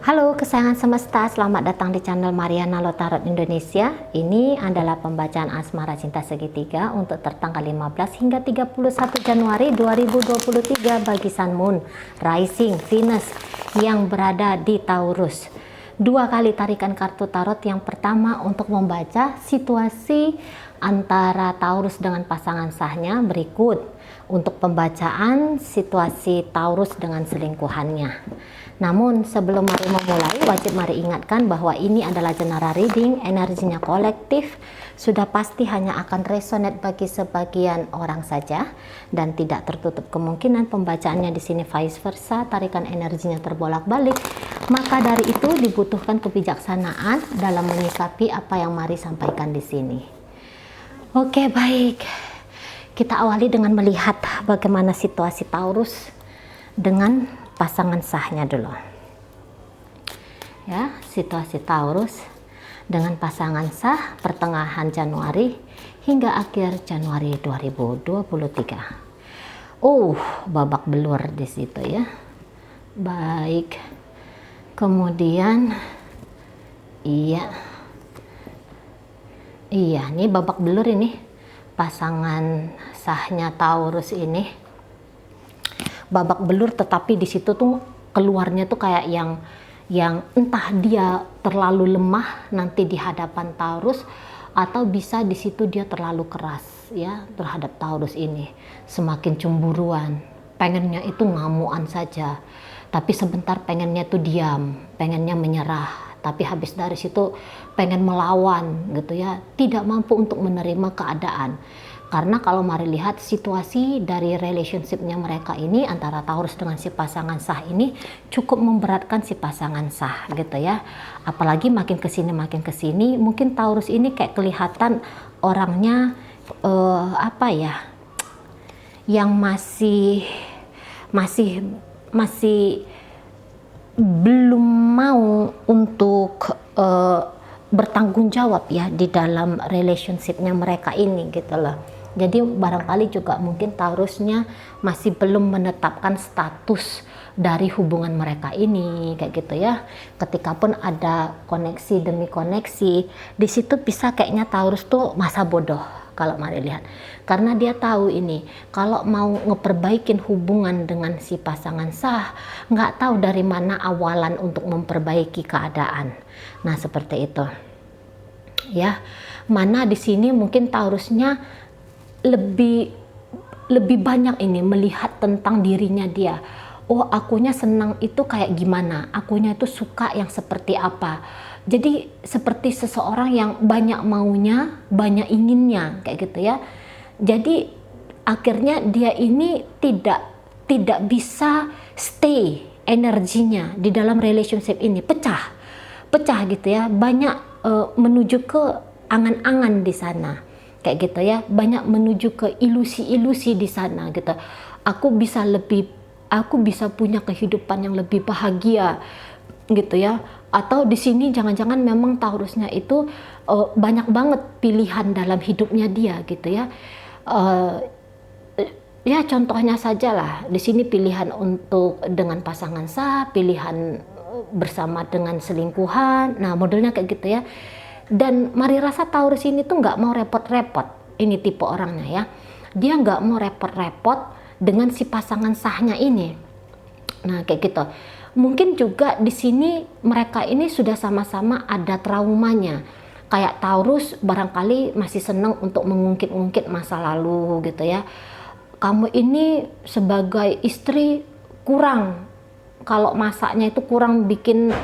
Halo kesayangan semesta, selamat datang di channel Mariana Lotarot Indonesia. Ini adalah pembacaan asmara cinta segitiga untuk tertanggal 15 hingga 31 Januari 2023 bagi Sun Moon, Rising, Venus yang berada di Taurus. Dua kali tarikan kartu tarot. Yang pertama untuk membaca situasi antara Taurus dengan pasangan sahnya berikut. Untuk pembacaan situasi Taurus dengan selingkuhannya. Namun sebelum mari memulai, wajib mari ingatkan bahwa ini adalah general reading, energinya kolektif, sudah pasti hanya akan resonate bagi sebagian orang saja dan tidak tertutup kemungkinan pembacaannya di sini vice versa, tarikan energinya terbolak-balik. Maka dari itu dibutuhkan kebijaksanaan dalam menyikapi apa yang mari sampaikan di sini. Oke, baik. Kita awali dengan melihat bagaimana situasi Taurus dengan pasangan sahnya dulu. Ya, situasi Taurus dengan pasangan sah pertengahan Januari hingga akhir Januari 2023. Babak belur di situ ya. Baik. Kemudian iya, ini babak belur ini. Pasangan sahnya Taurus ini babak belur, tetapi di situ tuh keluarnya tuh kayak yang entah dia terlalu lemah nanti di hadapan Taurus, atau bisa di situ dia terlalu keras ya terhadap Taurus ini, semakin cemburuan, pengennya itu ngamuan saja, tapi sebentar pengennya tuh diam, pengennya menyerah, tapi habis dari situ pengen melawan gitu ya, tidak mampu untuk menerima keadaan. Karena kalau mari lihat situasi dari relationship-nya mereka ini antara Taurus dengan si pasangan sah ini cukup memberatkan si pasangan sah gitu ya. Apalagi makin kesini mungkin Taurus ini kayak kelihatan orangnya yang masih belum mau untuk bertanggung jawab ya di dalam relationship-nya mereka ini gitu loh. Jadi barangkali juga mungkin Taurusnya masih belum menetapkan status dari hubungan mereka ini kayak gitu ya. Ketika pun ada koneksi demi koneksi, di situ bisa kayaknya Taurus tuh masa bodoh kalau mari lihat. Karena dia tahu ini, kalau mau ngeperbaikin hubungan dengan si pasangan sah, nggak tahu dari mana awalan untuk memperbaiki keadaan. Nah, seperti itu. Ya, mana di sini mungkin Taurusnya lebih banyak ini melihat tentang dirinya dia. Akunya senang itu kayak gimana? Akunya itu suka yang seperti apa? Jadi seperti seseorang yang banyak maunya, banyak inginnya kayak gitu ya. Jadi akhirnya dia ini tidak bisa stay energinya di dalam relationship ini, pecah gitu ya, banyak menuju ke angan-angan di sana kayak gitu ya, banyak menuju ke ilusi-ilusi di sana gitu. Aku bisa punya kehidupan yang lebih bahagia gitu ya. Atau di sini jangan-jangan memang Taurusnya itu banyak banget pilihan dalam hidupnya dia gitu ya. Ya contohnya saja lah, di sini pilihan untuk dengan pasangan sah, pilihan bersama dengan selingkuhan. Nah, modelnya kayak gitu ya. Dan mari rasa Taurus ini tuh nggak mau repot-repot, ini tipe orangnya ya. Dia nggak mau repot-repot dengan si pasangan sahnya ini. Nah, kayak gitu. Mungkin juga di sini mereka ini sudah sama-sama ada traumanya. Kayak Taurus barangkali masih senang untuk mengungkit-ungkit masa lalu gitu ya. Kamu ini sebagai istri kurang, kalau masaknya itu kurang bikin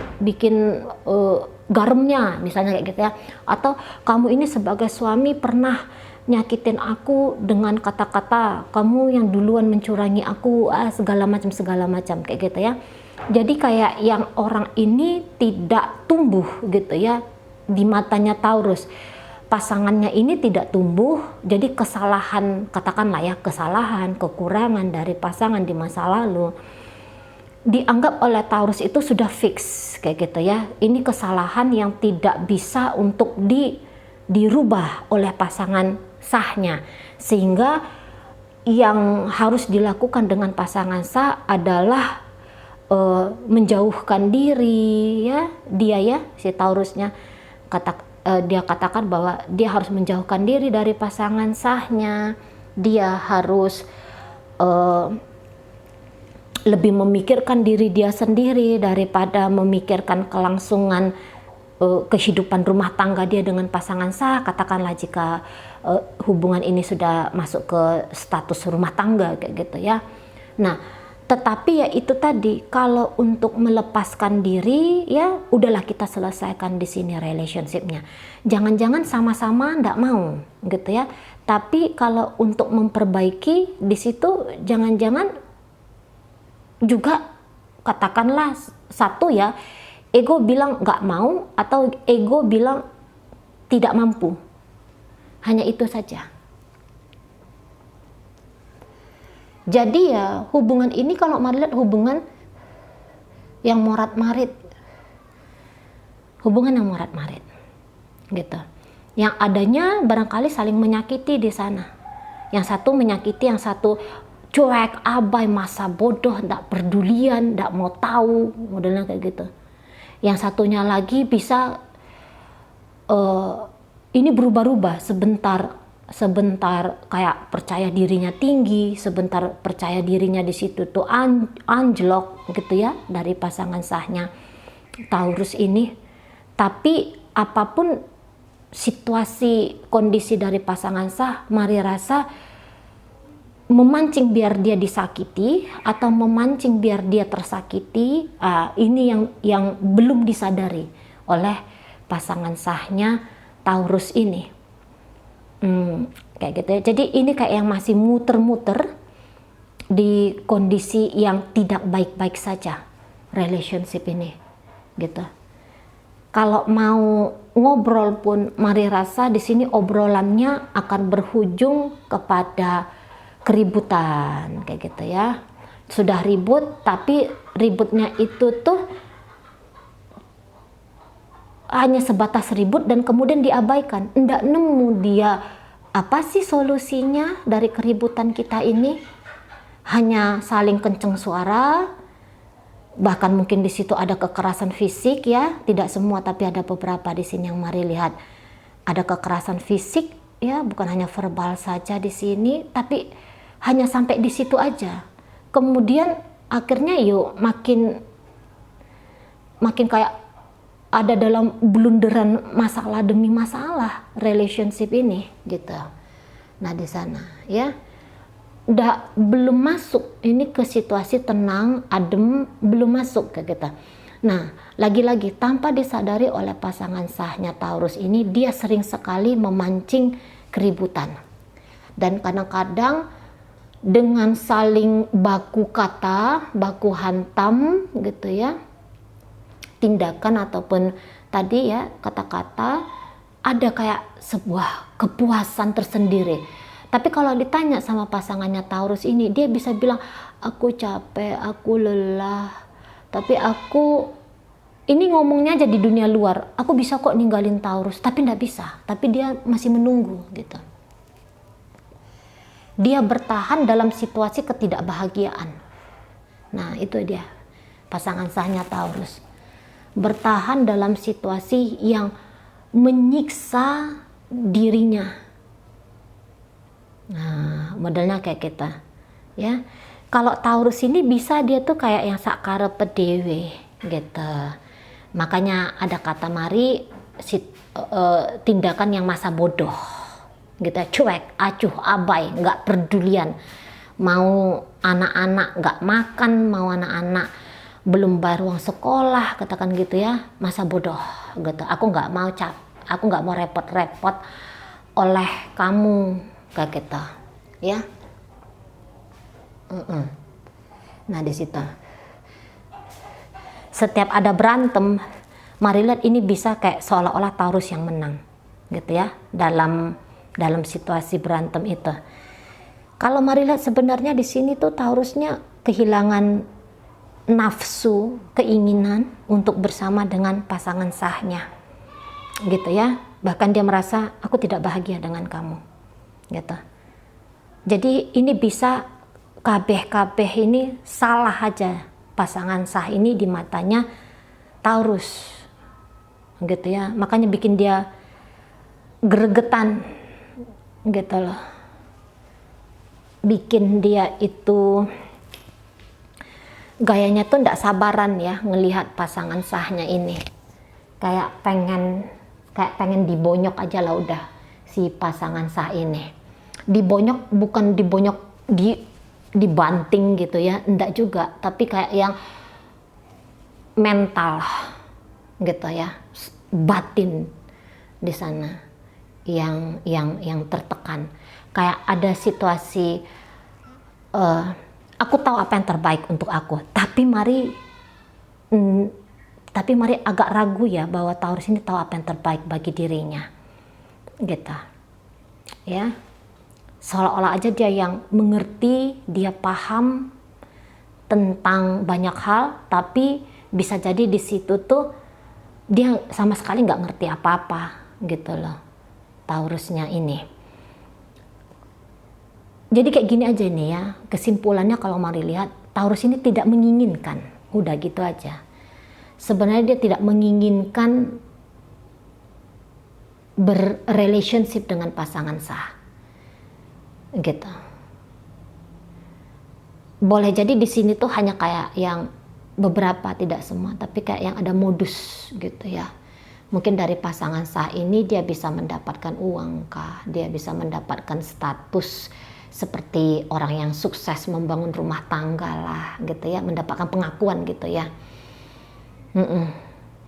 garamnya misalnya kayak gitu ya. Atau kamu ini sebagai suami pernah nyakitin aku dengan kata-kata, kamu yang duluan mencurangi aku, segala macam kayak gitu ya. Jadi kayak yang orang ini tidak tumbuh gitu ya di matanya Taurus. Pasangannya ini tidak tumbuh, jadi kesalahan, katakanlah ya, kesalahan, kekurangan dari pasangan di masa lalu dianggap oleh Taurus itu sudah fix kayak gitu ya. Ini kesalahan yang tidak bisa untuk dirubah oleh pasangan sahnya, sehingga yang harus dilakukan dengan pasangan sah adalah menjauhkan diri, ya dia ya si Taurusnya dia katakan bahwa dia harus menjauhkan diri dari pasangan sahnya, dia harus lebih memikirkan diri dia sendiri daripada memikirkan kelangsungan kehidupan rumah tangga dia dengan pasangan sah, katakanlah jika hubungan ini sudah masuk ke status rumah tangga kayak gitu ya. Nah, tetapi ya itu tadi, kalau untuk melepaskan diri ya udahlah kita selesaikan di sini relationshipnya. Jangan-jangan sama-sama ndak mau gitu ya. Tapi kalau untuk memperbaiki di situ jangan-jangan juga katakanlah satu ya, ego bilang nggak mau atau ego bilang tidak mampu. Hanya itu saja. Jadi ya hubungan ini kalau Mari lihat hubungan yang morat-marit. Hubungan yang morat-marit. Gitu. Yang adanya barangkali saling menyakiti di sana. Yang satu menyakiti, yang satu cuek, abai, masa bodoh, ndak pedulian, ndak mau tahu, modelnya kayak gitu. Yang satunya lagi bisa ini berubah-ubah, sebentar kayak percaya dirinya tinggi, sebentar percaya dirinya di situ tuh anjlok gitu ya dari pasangan sahnya Taurus ini. Tapi apapun situasi kondisi dari pasangan sah, Mari rasa memancing biar dia disakiti atau memancing biar dia tersakiti, ini yang belum disadari oleh pasangan sahnya Taurus ini. Kayak gitu ya. Jadi ini kayak yang masih muter-muter di kondisi yang tidak baik-baik saja relationship ini gitu. Kalau mau ngobrol pun Mari rasa di sini obrolannya akan berujung kepada keributan kayak gitu ya. Sudah ribut tapi ributnya itu tuh hanya sebatas ribut dan kemudian diabaikan. Nggak nemu dia apa sih solusinya dari keributan kita ini. Hanya saling kenceng suara, bahkan mungkin di situ ada kekerasan fisik ya. Tidak semua tapi ada beberapa di sini yang Mari lihat. Ada kekerasan fisik ya, bukan hanya verbal saja di sini, tapi hanya sampai di situ aja. Kemudian akhirnya yuk makin kayak ada dalam blunderan masalah demi masalah relationship ini gitu. Nah di sana ya belum masuk ini ke situasi tenang, adem, belum masuk ke kita. Nah lagi-lagi tanpa disadari oleh pasangan sahnya Taurus ini, dia sering sekali memancing keributan dan kadang-kadang dengan saling baku kata, baku hantam gitu ya, tindakan ataupun tadi ya kata-kata, ada kayak sebuah kepuasan tersendiri. Tapi kalau ditanya sama pasangannya Taurus ini, dia bisa bilang aku capek, aku lelah, tapi aku ini ngomongnya aja di dunia luar, aku bisa kok ninggalin Taurus, tapi nggak bisa, tapi dia masih menunggu gitu. Dia bertahan dalam situasi ketidakbahagiaan. Nah itu dia pasangan sahnya Taurus, bertahan dalam situasi yang menyiksa dirinya. Nah modelnya kayak kita ya. Kalau Taurus ini bisa dia tuh kayak yang sakarepe dewe gitu. Makanya ada kata Mari tindakan yang masa bodoh gitu, cuek, acuh, abai, nggak pedulian. Mau anak-anak nggak makan, mau anak-anak belum bayar uang sekolah, katakan gitu ya, masa bodoh gitu. Aku nggak mau repot-repot oleh kamu kayak gitu ya. Nah di situ setiap ada berantem, Mari lihat ini bisa kayak seolah-olah Taurus yang menang gitu ya dalam situasi berantem itu. Kalau Mari lihat sebenarnya di sini tuh Taurusnya kehilangan nafsu, keinginan untuk bersama dengan pasangan sahnya gitu ya. Bahkan dia merasa aku tidak bahagia dengan kamu gitu. Jadi ini bisa kabeh ini salah aja pasangan sah ini di matanya Taurus, gitu ya. Makanya bikin dia gregetan, gitu loh. Bikin dia itu gayanya tuh ndak sabaran ya ngelihat pasangan sahnya ini. Kayak pengen dibonyok aja lah udah si pasangan sah ini. Dibonyok bukan dibonyok dibanting gitu ya, enggak juga, tapi kayak yang mental gitu ya, batin di sana yang tertekan. Kayak ada situasi aku tahu apa yang terbaik untuk aku, tapi mari agak ragu ya bahwa Taurus ini tahu apa yang terbaik bagi dirinya gitu ya. Seolah-olah aja dia yang mengerti, dia paham tentang banyak hal, tapi bisa jadi di situ tuh dia sama sekali nggak ngerti apa-apa gitu loh, Taurusnya ini. Jadi kayak gini aja nih ya, kesimpulannya kalau mari lihat, Taurus ini tidak menginginkan, udah gitu aja. Sebenarnya dia tidak menginginkan berrelationship dengan pasangan sah. Gitu. Boleh jadi di sini tuh hanya kayak yang beberapa, tidak semua, tapi kayak yang ada modus gitu ya. Mungkin dari pasangan sah ini dia bisa mendapatkan uang kah, dia bisa mendapatkan status seperti orang yang sukses membangun rumah tangga lah gitu ya, mendapatkan pengakuan gitu ya.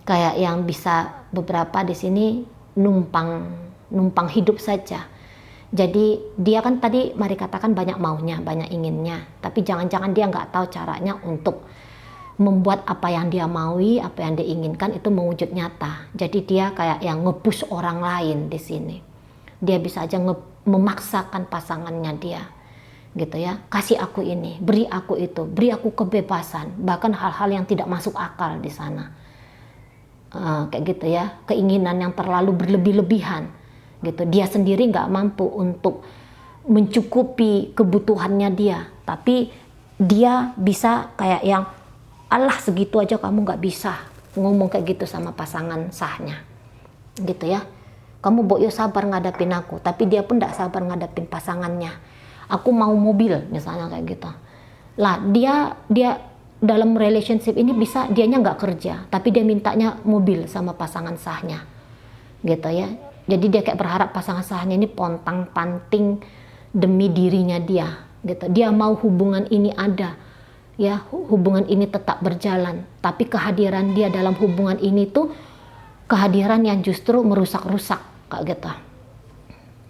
Kayak yang bisa beberapa di sini numpang hidup saja. Jadi dia kan tadi mari katakan banyak maunya, banyak inginnya, tapi jangan-jangan dia nggak tahu caranya untuk membuat apa yang dia maui, apa yang dia inginkan itu mewujud nyata. Jadi dia kayak yang nge-push orang lain di sini. Dia bisa aja memaksakan pasangannya dia, gitu ya. Kasih aku ini, beri aku itu, beri aku kebebasan, bahkan hal-hal yang tidak masuk akal di sana. Kayak gitu ya, keinginan yang terlalu berlebih-lebihan. Gitu, dia sendiri nggak mampu untuk mencukupi kebutuhannya dia, tapi dia bisa kayak yang Allah segitu aja kamu nggak bisa, ngomong kayak gitu sama pasangan sahnya gitu ya. Kamu boyo sabar ngadapin aku, tapi dia pun nggak sabar ngadapin pasangannya. Aku mau mobil misalnya kayak gitu lah. Dia dalam relationship ini bisa dianya nggak kerja, tapi dia mintanya mobil sama pasangan sahnya gitu ya. Jadi dia kayak berharap pasangan sahnya ini pontang-panting demi dirinya dia gitu. Dia mau hubungan ini ada ya, hubungan ini tetap berjalan, tapi kehadiran dia dalam hubungan ini tuh kehadiran yang justru merusak-rusak kayak gitu.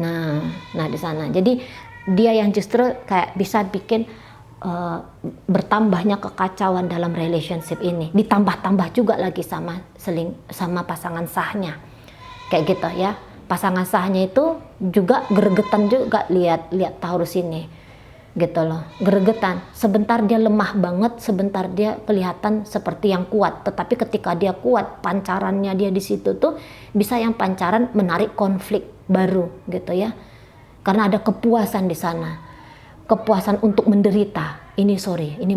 Nah di sana. Jadi dia yang justru kayak bisa bikin bertambahnya kekacauan dalam relationship ini. Ditambah-tambah juga lagi sama pasangan sahnya. Kayak gitu ya. Pasangan sahnya itu juga gregetan juga lihat Taurus ini gitu loh, gregetan. Sebentar dia lemah banget, sebentar dia kelihatan seperti yang kuat, tetapi ketika dia kuat, pancarannya dia di situ tuh bisa yang pancaran menarik konflik baru gitu ya, karena ada kepuasan di sana, kepuasan untuk menderita. Ini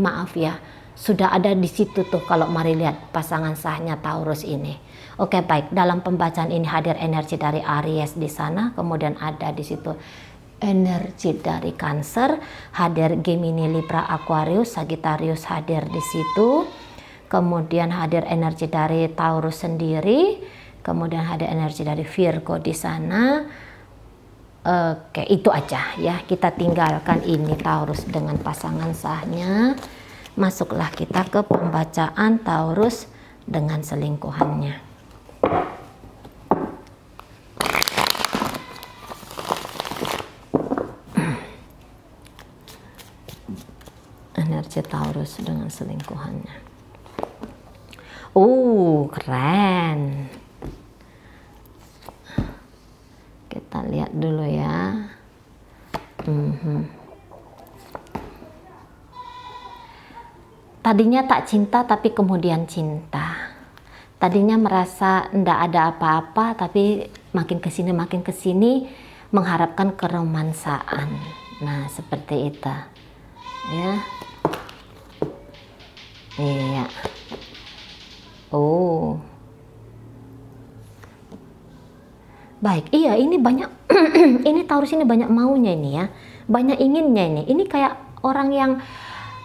maaf ya, sudah ada di situ tuh kalau mari lihat pasangan sahnya Taurus ini. Oke, baik. Dalam pembacaan ini hadir energi dari Aries di sana, kemudian ada di situ energi dari Cancer, hadir Gemini, Libra, Aquarius, Sagittarius hadir di situ. Kemudian hadir energi dari Taurus sendiri, kemudian hadir energi dari Virgo di sana. Oke, itu aja ya. Kita tinggalkan ini Taurus dengan pasangan sahnya. Masuklah kita ke pembacaan Taurus dengan selingkuhannya. Energi Taurus dengan selingkuhannya. Keren. Kita lihat dulu ya. Tadinya tak cinta tapi kemudian cinta. Tadinya merasa ndak ada apa-apa, tapi makin kesini mengharapkan keromansaan. Nah seperti itu ya. Iya. Oh. Baik, iya ini banyak ini Taurus ini banyak maunya ini ya. Banyak inginnya ini. Ini kayak orang yang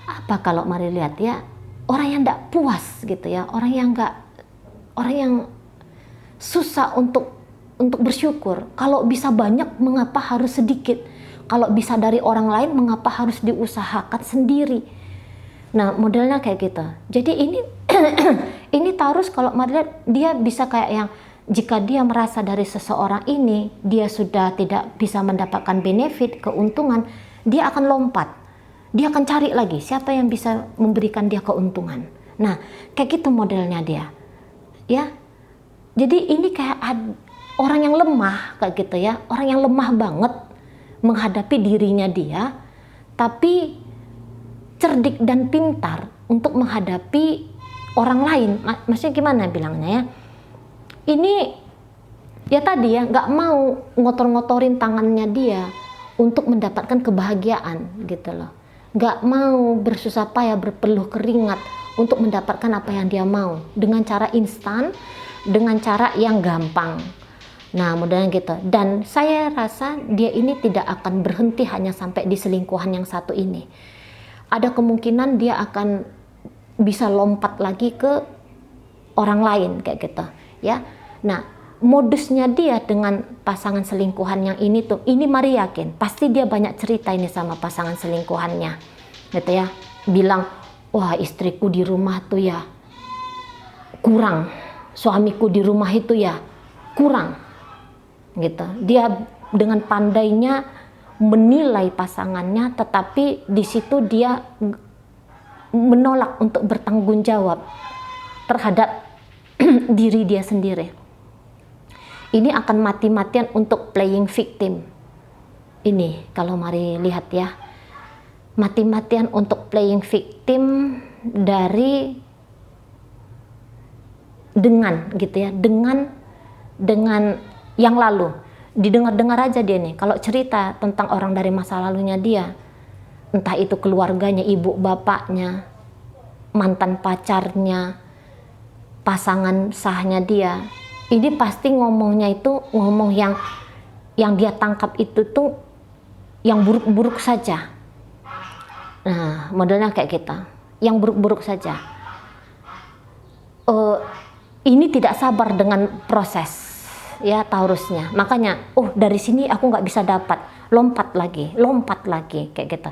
apa kalau mari lihat ya, orang yang enggak puas gitu ya, orang yang susah untuk bersyukur. Kalau bisa banyak, mengapa harus sedikit? Kalau bisa dari orang lain, mengapa harus diusahakan sendiri? Nah, modelnya kayak gitu. Jadi ini ini Taurus kalau melihat dia bisa kayak yang jika dia merasa dari seseorang ini dia sudah tidak bisa mendapatkan benefit, keuntungan, dia akan lompat. Dia akan cari lagi siapa yang bisa memberikan dia keuntungan. Nah, kayak gitu modelnya dia. Ya. Jadi ini kayak orang yang lemah kayak gitu ya. Orang yang lemah banget menghadapi dirinya dia, tapi cerdik dan pintar untuk menghadapi orang lain. Maksudnya gimana bilangnya ya? Ini ya tadi ya, nggak mau ngotor-ngotorin tangannya dia untuk mendapatkan kebahagiaan gitu loh. Nggak mau bersusah payah, berpeluh keringat untuk mendapatkan apa yang dia mau dengan cara instan, dengan cara yang gampang. Nah, modelnya gitu. Dan saya rasa dia ini tidak akan berhenti hanya sampai di selingkuhan yang satu ini. Ada kemungkinan dia akan bisa lompat lagi ke orang lain kayak gitu ya. Nah, modusnya dia dengan pasangan selingkuhan yang ini tuh, ini Mari yakin pasti dia banyak cerita ini sama pasangan selingkuhannya gitu ya, bilang wah istriku di rumah tuh ya kurang, suamiku di rumah itu ya kurang gitu. Dia dengan pandainya menilai pasangannya, tetapi di situ dia menolak untuk bertanggung jawab terhadap diri dia sendiri. Ini akan mati-matian untuk playing victim. Ini kalau mari lihat ya, mati-matian untuk playing victim dari dengan gitu ya, dengan yang lalu. Didengar-dengar aja dia nih, kalau cerita tentang orang dari masa lalunya dia, entah itu keluarganya, ibu bapaknya, mantan pacarnya, pasangan sahnya dia, ini pasti ngomongnya itu ngomong yang dia tangkap itu tuh yang buruk-buruk saja. Nah, modelnya kayak kita, yang buruk-buruk saja. Ini tidak sabar dengan proses ya Taurusnya, makanya dari sini aku nggak bisa dapat, lompat lagi kayak gitu.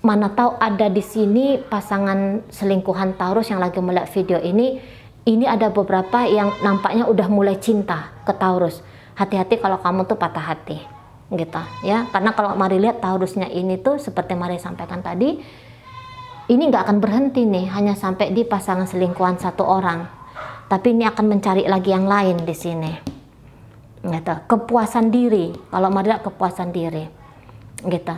Mana tahu ada di sini pasangan selingkuhan Taurus yang lagi melihat video ini ada beberapa yang nampaknya udah mulai cinta ke Taurus. Hati-hati kalau kamu tuh patah hati gitu ya, karena kalau mari lihat Taurusnya ini tuh seperti Mari sampaikan tadi, ini nggak akan berhenti nih hanya sampai di pasangan selingkuhan satu orang, tapi ini akan mencari lagi yang lain di sini gitu. Kepuasan diri, kalau Mari lihat kepuasan diri gitu.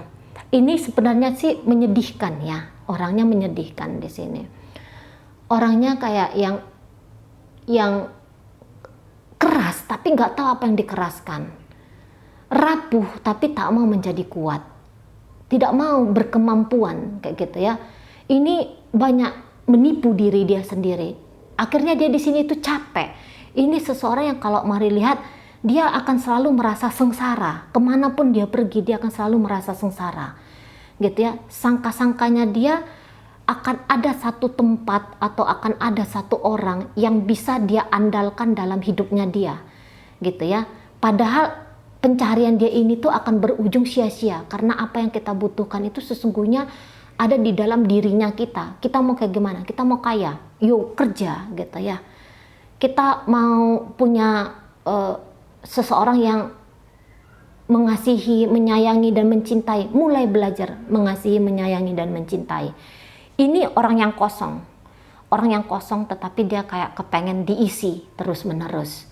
Ini sebenarnya sih menyedihkan ya, orangnya menyedihkan di sini. Orangnya kayak yang keras tapi nggak tahu apa yang dikeraskan, rapuh tapi tak mau menjadi kuat, tidak mau berkemampuan kayak gitu ya. Ini banyak menipu diri dia sendiri. Akhirnya dia di sini tuh capek. Ini seseorang yang kalau Mari lihat dia akan selalu merasa sengsara, kemanapun dia pergi dia akan selalu merasa sengsara gitu ya. Sangka-sangkanya dia akan ada satu tempat atau akan ada satu orang yang bisa dia andalkan dalam hidupnya dia gitu ya. Padahal pencarian dia ini tuh akan berujung sia-sia, karena apa yang kita butuhkan itu sesungguhnya ada di dalam dirinya kita. Kita mau kayak gimana? Kita mau kaya, yuk kerja gitu ya. Kita mau punya seseorang yang mengasihi, menyayangi dan mencintai, mulai belajar mengasihi, menyayangi dan mencintai. Ini orang yang kosong tetapi dia kayak kepengen diisi terus menerus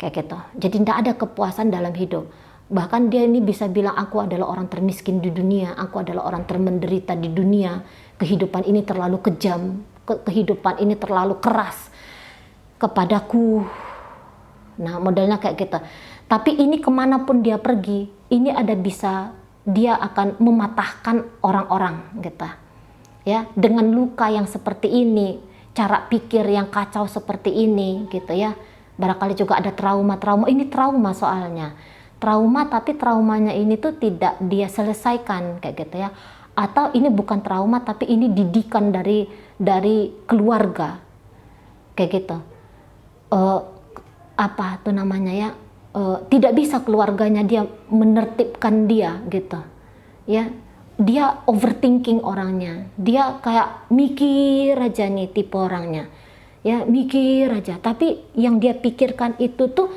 kayak gitu. Jadi tidak ada kepuasan dalam hidup. Bahkan dia ini bisa bilang aku adalah orang termiskin di dunia, aku adalah orang termenderita di dunia, kehidupan ini terlalu kejam, kehidupan ini terlalu keras kepadaku. Nah modelnya kayak gitu. Tapi ini kemanapun dia pergi, ini ada bisa dia akan mematahkan orang-orang gitu ya, dengan luka yang seperti ini, cara pikir yang kacau seperti ini gitu ya. Barangkali juga ada trauma-trauma, ini trauma soalnya. Trauma tapi traumanya ini tuh tidak dia selesaikan kayak gitu ya. Atau ini bukan trauma tapi ini didikan dari keluarga. Kayak gitu. Apa tuh namanya ya? Tidak bisa keluarganya dia menertibkan dia gitu. Ya, dia overthinking orangnya, dia kayak mikir aja nih tipe orangnya, ya mikir aja, tapi yang dia pikirkan itu tuh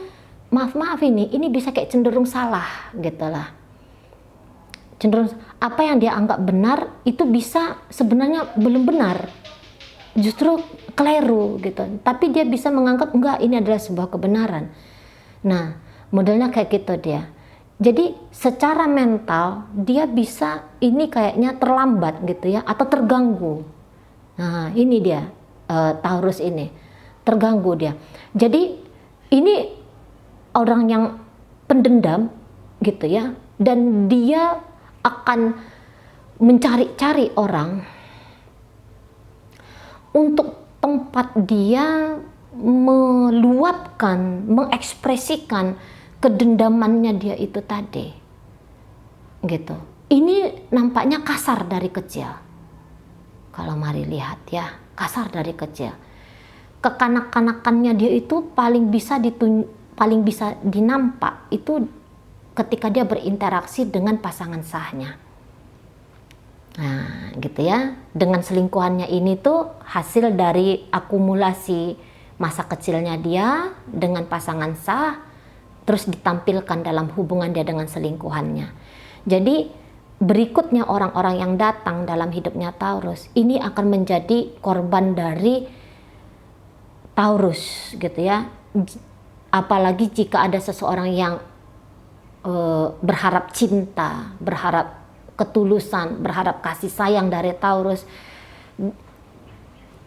maaf ini bisa kayak cenderung salah gitu lah, cenderung apa yang dia anggap benar itu bisa sebenarnya belum benar, justru keliru gitu, tapi dia bisa menganggap enggak ini adalah sebuah kebenaran. Nah modelnya kayak gitu dia. Jadi secara mental dia bisa ini kayaknya terlambat gitu ya, atau terganggu. Nah ini dia Taurus ini terganggu dia. Jadi ini orang yang pendendam gitu ya, dan dia akan mencari-cari orang untuk tempat dia meluapkan, mengekspresikan kedendamannya dia itu tadi gitu. Ini nampaknya kasar dari kecil, kalau mari lihat ya, kasar dari kecil. Kekanak-kanakannya dia itu paling bisa dinampak itu ketika dia berinteraksi dengan pasangan sahnya. Nah gitu ya, dengan selingkuhannya ini tuh hasil dari akumulasi masa kecilnya dia dengan pasangan sah, terus ditampilkan dalam hubungan dia dengan selingkuhannya. Jadi berikutnya orang-orang yang datang dalam hidupnya Taurus ini akan menjadi korban dari Taurus gitu ya. Apalagi jika ada seseorang yang berharap cinta, berharap ketulusan, berharap kasih sayang dari Taurus,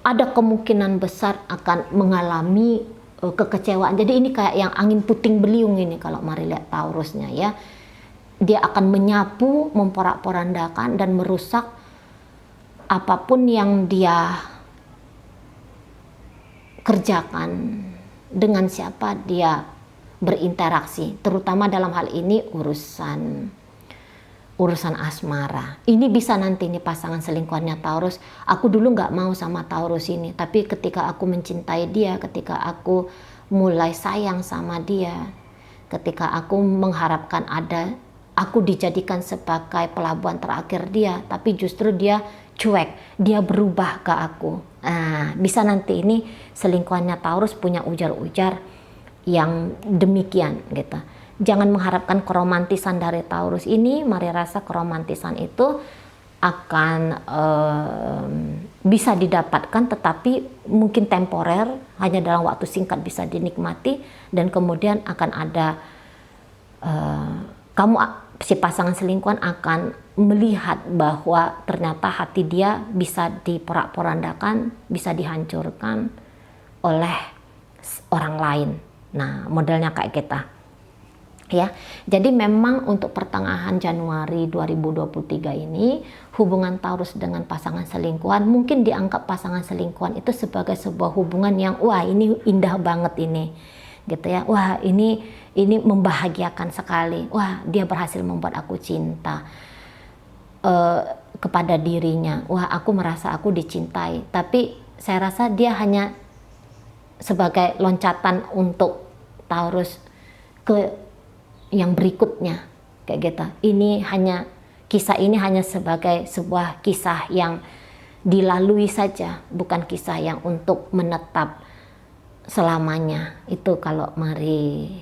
ada kemungkinan besar akan mengalami kekecewaan. Jadi ini kayak yang angin puting beliung ini kalau mari lihat Taurusnya ya. Dia akan menyapu, memporak-porandakan dan merusak apapun yang dia kerjakan, dengan siapa dia berinteraksi, terutama dalam hal ini urusan asmara. Ini bisa nanti nih pasangan selingkuhannya Taurus, aku dulu nggak mau sama Taurus ini, tapi ketika aku mencintai dia, ketika aku mulai sayang sama dia, ketika aku mengharapkan aku dijadikan sebagai pelabuhan terakhir dia, tapi justru dia cuek, dia berubah ke aku. Nah, bisa nanti ini selingkuhannya Taurus punya ujar-ujar yang demikian gitu. Jangan mengharapkan keromantisan dari Taurus ini. Mari rasa keromantisan itu akan bisa didapatkan, tetapi mungkin temporer, hanya dalam waktu singkat bisa dinikmati, dan kemudian akan ada si pasangan selingkuhan akan melihat bahwa ternyata hati dia bisa diporak-porandakan, bisa dihancurkan oleh orang lain. Nah, modelnya kayak kita. Ya, jadi memang untuk pertengahan Januari 2023 ini hubungan Taurus dengan pasangan selingkuhan mungkin dianggap pasangan selingkuhan itu sebagai sebuah hubungan yang wah ini indah banget ini gitu ya, wah ini membahagiakan sekali, wah dia berhasil membuat aku cinta kepada dirinya, wah aku merasa aku dicintai. Tapi saya rasa dia hanya sebagai loncatan untuk Taurus ke yang berikutnya kayak gitu. Kisah ini hanya sebagai sebuah kisah yang dilalui saja, bukan kisah yang untuk menetap selamanya. Itu kalau mari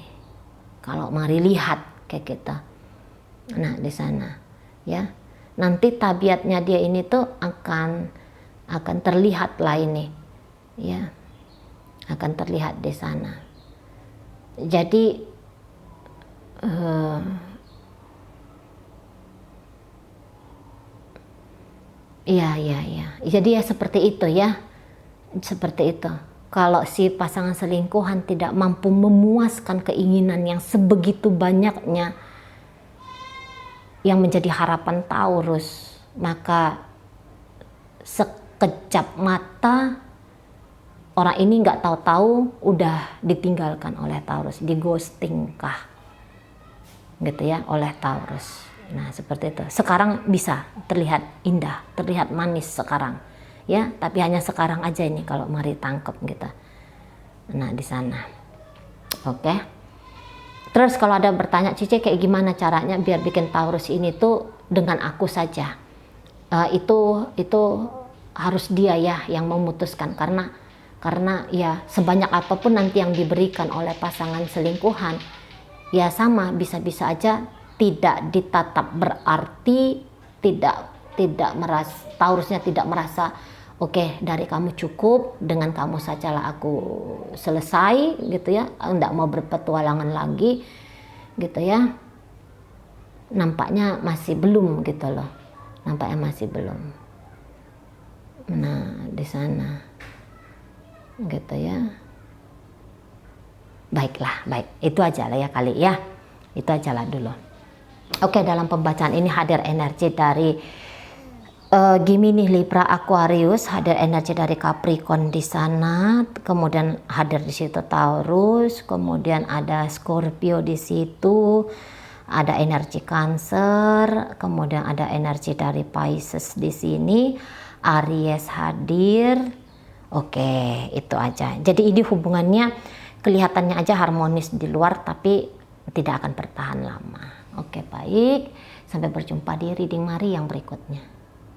lihat kayak gitu. Nah, di sana ya. Nanti tabiatnya dia ini tuh akan terlihat lah ini. Ya. Akan terlihat di sana. Jadi iya. Jadi ya seperti itu ya. Seperti itu. Kalau si pasangan selingkuhan tidak mampu memuaskan keinginan yang sebegitu banyaknya yang menjadi harapan Taurus, maka sekejap mata orang ini nggak tahu-tahu udah ditinggalkan oleh Taurus, di ghosting kah gitu ya oleh Taurus. Nah seperti itu. Sekarang bisa terlihat indah, terlihat manis sekarang ya, tapi hanya sekarang aja ini kalau Mari tangkep gitu. Nah di sana. Oke. Terus kalau ada bertanya, Cici kayak gimana caranya biar bikin Taurus ini tuh dengan aku saja, itu harus dia ya yang memutuskan, karena ya sebanyak apapun nanti yang diberikan oleh pasangan selingkuhan ya sama bisa-bisa aja tidak ditatap, berarti tidak merasa, Taurusnya tidak merasa oke, dari kamu cukup, dengan kamu sajalah aku selesai gitu ya, enggak mau berpetualangan lagi gitu ya. Nampaknya masih belum gitu loh, nampaknya masih belum. Nah di sana gitu ya. Baiklah, baik, itu aja lah ya kali ya, itu aja lah dulu. Oke, dalam pembacaan ini hadir energi dari Gemini, Libra, Aquarius, hadir energi dari Capricorn di sana, kemudian hadir di situ Taurus, kemudian ada Scorpio di situ, ada energi Cancer, kemudian ada energi dari Pisces di sini, Aries hadir. Oke, itu aja. Jadi ini hubungannya kelihatannya aja harmonis di luar, tapi tidak akan bertahan lama. Oke, baik. Sampai berjumpa di reading Mari yang berikutnya.